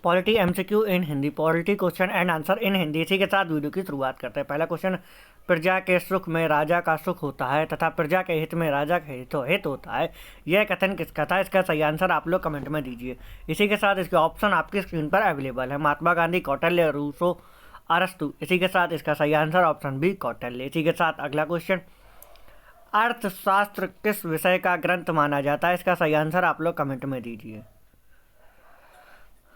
Polity MCQ in Hindi, polity question and answer in Hindi. इसी के साथ वीडियो की शुरुआत करते हैं। पहला क्वेश्चन, प्रजा के सुख में राजा का सुख होता है तथा प्रजा के हित में राजा का हित होता है, यह कथन किसका था? इसका सही आंसर आप लोग कमेंट में दीजिए। इसी के साथ इसके ऑप्शन आपकी स्क्रीन पर अवेलेबल है। महात्मा गांधी, कौटिल्य, रूसो, अरस्तु। इसी के साथ इसका सही आंसर ऑप्शन बी कौटिल्य। इसी के साथ अगला क्वेश्चन, अर्थशास्त्र किस विषय का ग्रंथ माना जाता है? इसका सही आंसर आप लोग कमेंट में दीजिए।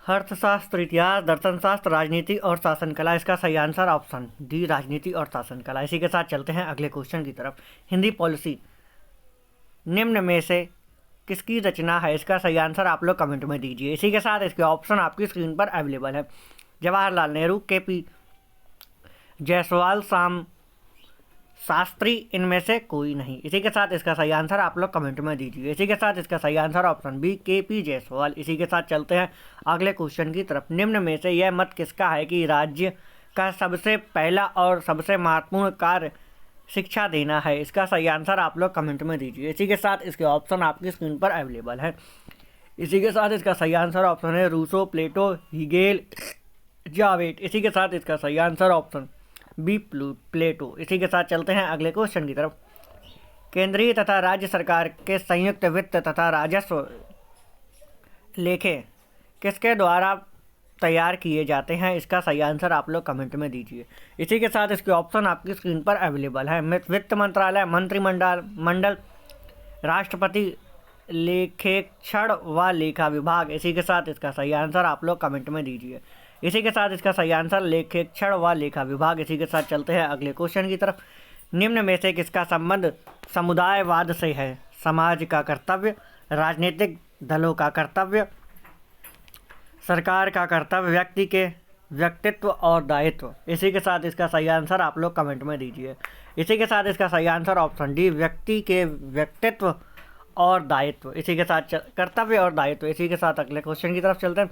अर्थशास्त्र, इतिहास, दर्शन शास्त्र, राजनीति और शासन कला। इसका सही आंसर ऑप्शन डी राजनीति और शासन कला। इसी के साथ चलते हैं अगले क्वेश्चन की तरफ। हिंदी पॉलिसी निम्न में से किसकी रचना है? इसका सही आंसर आप लोग कमेंट में दीजिए। इसी के साथ इसके ऑप्शन आपकी स्क्रीन पर अवेलेबल है। जवाहरलाल नेहरू, केपी जायसवाल, शाम शास्त्री, इनमें से कोई नहीं। इसी के साथ इसका सही आंसर आप लोग कमेंट में दीजिए। इसी के साथ इसका सही answer option B KP Jaiswal. इसी के साथ चलते हैं अगले क्वेश्चन की तरफ। निम्न में से यह मत किसका है कि राज्य का सबसे पहला और सबसे महत्वपूर्ण कार्य शिक्षा देना है? इसका सही आंसर आप लोग कमेंट में दीजिए। इसी के साथ इसके ऑप्शन आपकी स्क्रीन पर अवेलेबल है। इसी के साथ इसका सही आंसर ऑप्शन है रूसो, प्लेटो, हीगेल, जावेट। इसी के साथ इसका सही आंसर ऑप्शन बी प्लेटो। इसी के साथ चलते हैं अगले क्वेश्चन की तरफ। केंद्रीय तथा राज्य सरकार के संयुक्त वित्त तथा राजस्व लेखे किसके द्वारा तैयार किए जाते हैं? इसका सही आंसर आप लोग कमेंट में दीजिए। इसी के साथ इसके ऑप्शन आपकी स्क्रीन पर अवेलेबल है। वित्त मंत्रालय, मंत्रिमंडल, राष्ट्रपति, लेखेक्षण व लेखा विभाग। इसी के साथ इसका सही आंसर आप लोग कमेंट में दीजिए। इसी के साथ इसका सही आंसर लेखेक्षण व लेखा विभाग। इसी के साथ चलते हैं अगले क्वेश्चन की तरफ। निम्न में से किसका संबंध समुदायवाद से है? समाज का कर्तव्य, राजनीतिक दलों का कर्तव्य, सरकार का कर्तव्य, व्यक्ति के व्यक्तित्व और दायित्व। इसी के साथ इसका सही आंसर आप लोग कमेंट में दीजिए। इसी के साथ इसका सही आंसर ऑप्शन डी व्यक्ति के व्यक्तित्व और दायित्व। इसी के साथ कर्तव्य और दायित्व। इसी के साथ अगले क्वेश्चन की तरफ चलते हैं।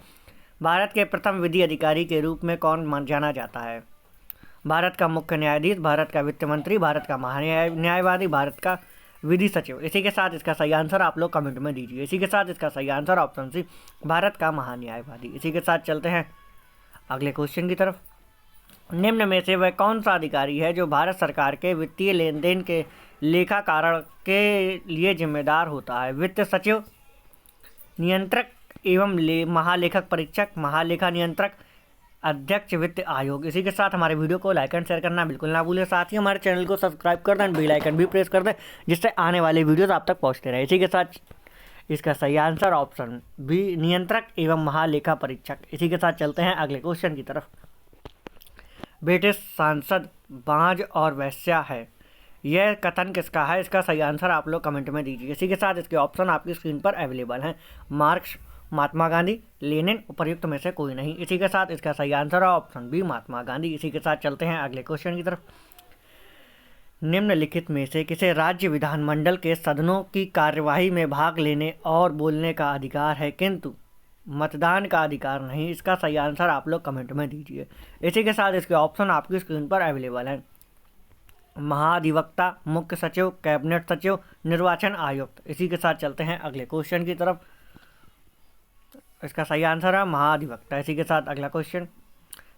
भारत के प्रथम विधि अधिकारी के रूप में कौन जाना जाता है? भारत का मुख्य न्यायाधीश, भारत का वित्त मंत्री, भारत का महान्यायवादी, भारत का विधि सचिव। इसी के साथ इसका सही आंसर आप लोग कमेंट में दीजिए। इसी के साथ इसका सही आंसर ऑप्शन सी भारत का महान्यायवादी। इसी के साथ चलते हैं अगले क्वेश्चन की तरफ। निम्न में से वह कौन सा अधिकारी है जो भारत सरकार के वित्तीय लेन देन के लेखाकारण के लिए जिम्मेदार होता है? वित्त सचिव, नियंत्रक एवं महालेखक परीक्षक, महालेखा नियंत्रक, अध्यक्ष वित्त आयोग। इसी के साथ हमारे वीडियो को लाइक एंड शेयर करना बिल्कुल ना भूलें। साथ ही हमारे चैनल को सब्सक्राइब कर दें, बेल आइकन भी प्रेस कर दें, जिससे आने वाले वीडियोस आप तक पहुंचते रहे। इसी के साथ इसका सही आंसर ऑप्शन बी नियंत्रक एवं महालेखा परीक्षक। इसी के साथ चलते हैं अगले क्वेश्चन की तरफ। ब्रिटिश सांसद बांझ और वेश्या है, यह कथन किसका है? इसका सही आंसर आप लोग कमेंट में दीजिए। इसी के साथ इसके ऑप्शन आपकी स्क्रीन पर अवेलेबल हैं। मार्क्स, महात्मा गांधी, लेनिन, उपर्युक्त में से कोई नहीं। इसी के साथ इसका सही आंसर है ऑप्शन बी महात्मा गांधी। इसी के साथ चलते हैं अगले क्वेश्चन की तरफ। निम्नलिखित में से किसे राज्य विधानमंडल के सदनों की कार्यवाही में भाग लेने और बोलने का अधिकार है किंतु मतदान का अधिकार नहीं? इसका सही आंसर आप लोग कमेंट में दीजिए। इसी के साथ इसके ऑप्शन आपकी स्क्रीन पर अवेलेबल हैं। महाधिवक्ता, मुख्य सचिव, कैबिनेट सचिव, निर्वाचन आयुक्त। इसी के साथ चलते हैं अगले क्वेश्चन की तरफ। इसका सही आंसर है महाधिवक्ता। इसी के साथ अगला क्वेश्चन,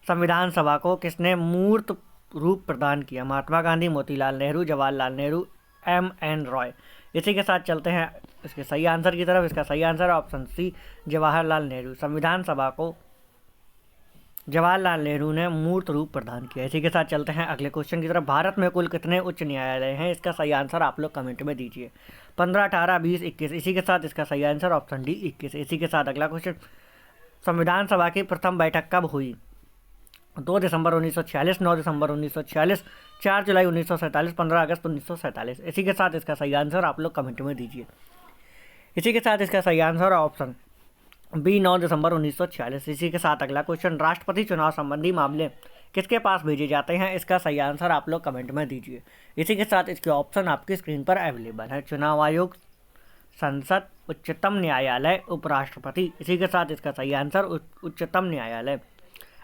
संविधान सभा को किसने मूर्त रूप प्रदान किया? महात्मा गांधी, मोतीलाल नेहरू, जवाहरलाल नेहरू, M.N. रॉय। इसी के साथ चलते हैं इसके सही आंसर की तरफ। इसका सही आंसर है ऑप्शन सी जवाहरलाल नेहरू। संविधान सभा को जवाहरलाल नेहरू ने मूर्त रूप प्रदान किया। इसी के साथ चलते हैं अगले क्वेश्चन की तरफ। भारत में कुल कितने उच्च न्यायालय हैं? इसका सही आंसर आप लोग कमेंट में दीजिए। 15, 18, 20, 21। इसी के साथ इसका सही आंसर ऑप्शन डी 21। इसी के साथ अगला क्वेश्चन, संविधान सभा की प्रथम बैठक कब हुई? 2 दिसंबर 1946, 9 दिसंबर 1946, 4 जुलाई 1947, 15 अगस्त 1947। इसी के साथ इसका सही आंसर आप लोग कमेंट में दीजिए। इसी के साथ इसका सही आंसर ऑप्शन बी 9 दिसंबर 1946। इसी के साथ अगला क्वेश्चन, राष्ट्रपति चुनाव संबंधी मामले किसके पास भेजे जाते हैं? इसका सही आंसर आप लोग कमेंट में दीजिए। इसी के साथ इसके ऑप्शन आपकी स्क्रीन पर अवेलेबल है। चुनाव आयोग, संसद, उच्चतम न्यायालय, उपराष्ट्रपति। इसी के साथ इसका सही आंसर उच्चतम न्यायालय।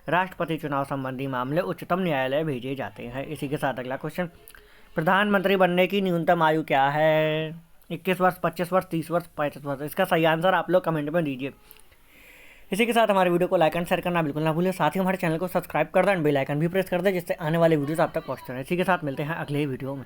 राष्ट्रपति चुनाव संबंधी मामले उच्चतम न्यायालय भेजे जाते हैं। इसी के साथ अगला क्वेश्चन, प्रधानमंत्री बनने की न्यूनतम आयु क्या है? 21 वर्ष, 25 वर्ष, 30 वर्ष, 35 वर्ष। इसका सही आंसर आप लोग कमेंट में दीजिए। इसी के साथ हमारे वीडियो को लाइक एंड शेयर करना बिल्कुल ना भूलें, साथ ही हमारे चैनल को सब्सक्राइब कर दें एंड बेल आइकन भी प्रेस कर दें, जिससे आने वाले वीडियोस आप तक पहुंचते रहें। इसी के साथ मिलते हैं अगले वीडियो में।